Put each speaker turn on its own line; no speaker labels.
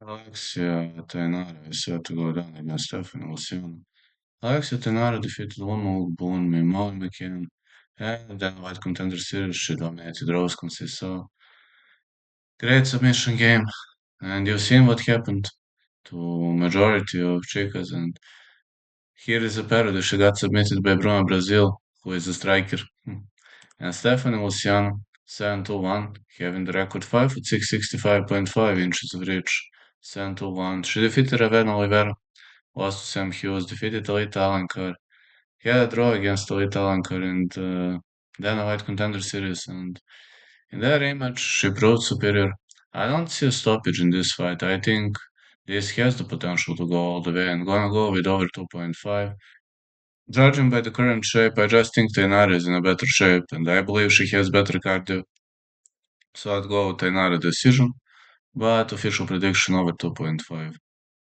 Alexia Tainara is set to go down against Stephanie Luciano. Alexia Tainara defeated Loma Boone and Molly McCann, and then White Contender Series she dominated Rose Conceição. Great submission game, and you've seen what happened to majority of chicas, and here is a parody. She got submitted by Bruna Brazil, who is a striker. And Stephanie Luciano, 7-1, having the record 5 with 665.5 inches of reach. 7-1. She defeated Raven Oliveira, lost to Sam Hughes, defeated Alita Alankar. He had a draw against Alita Alankar in the Dana White Contender Series, and in that rematch, she proved superior. I don't see a stoppage in this fight. I think this has the potential to go all the way. I'm gonna go with over 2.5. Judging by the current shape, I just think Tainara is in a better shape, and I believe she has better cardio. So I'd go with Tainara decision, but official prediction over 2.5.